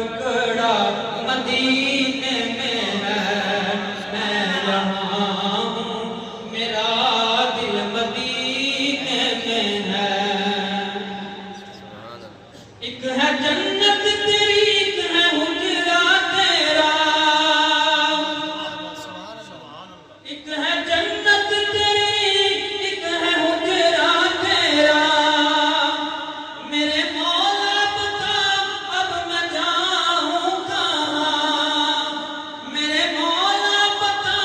ٹکڑا مدینے میں ہے، میں یہاں ہوں میرا دل مدینے میں ہے۔ ایک ہے جنت تیری، ایک ہے حجرہ تیرا، ایک ہے جنت تیری، ایک ہے حجرہ تیرا۔ میرے مولا بتا اب میں جاؤں کہاں، میرے مولا بتا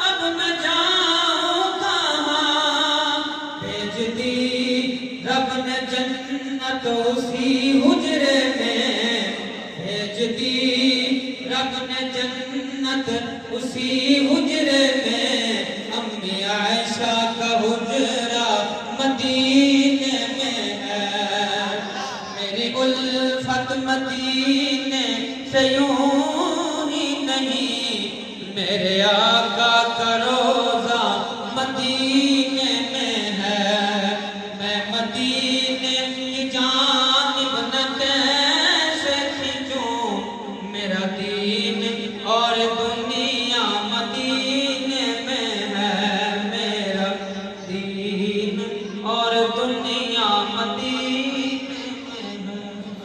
اب میں جاؤں کہاں۔ بھیج دی رب نے جنت اسی حجرے میں، بھیج دی رب نے جنت اسی حجرے میں۔ امی عائشہ کا حجرہ مدینے میں ہے، میری الفت مدینے سے یوں ہی نہیں، میرے آقا کا روزہ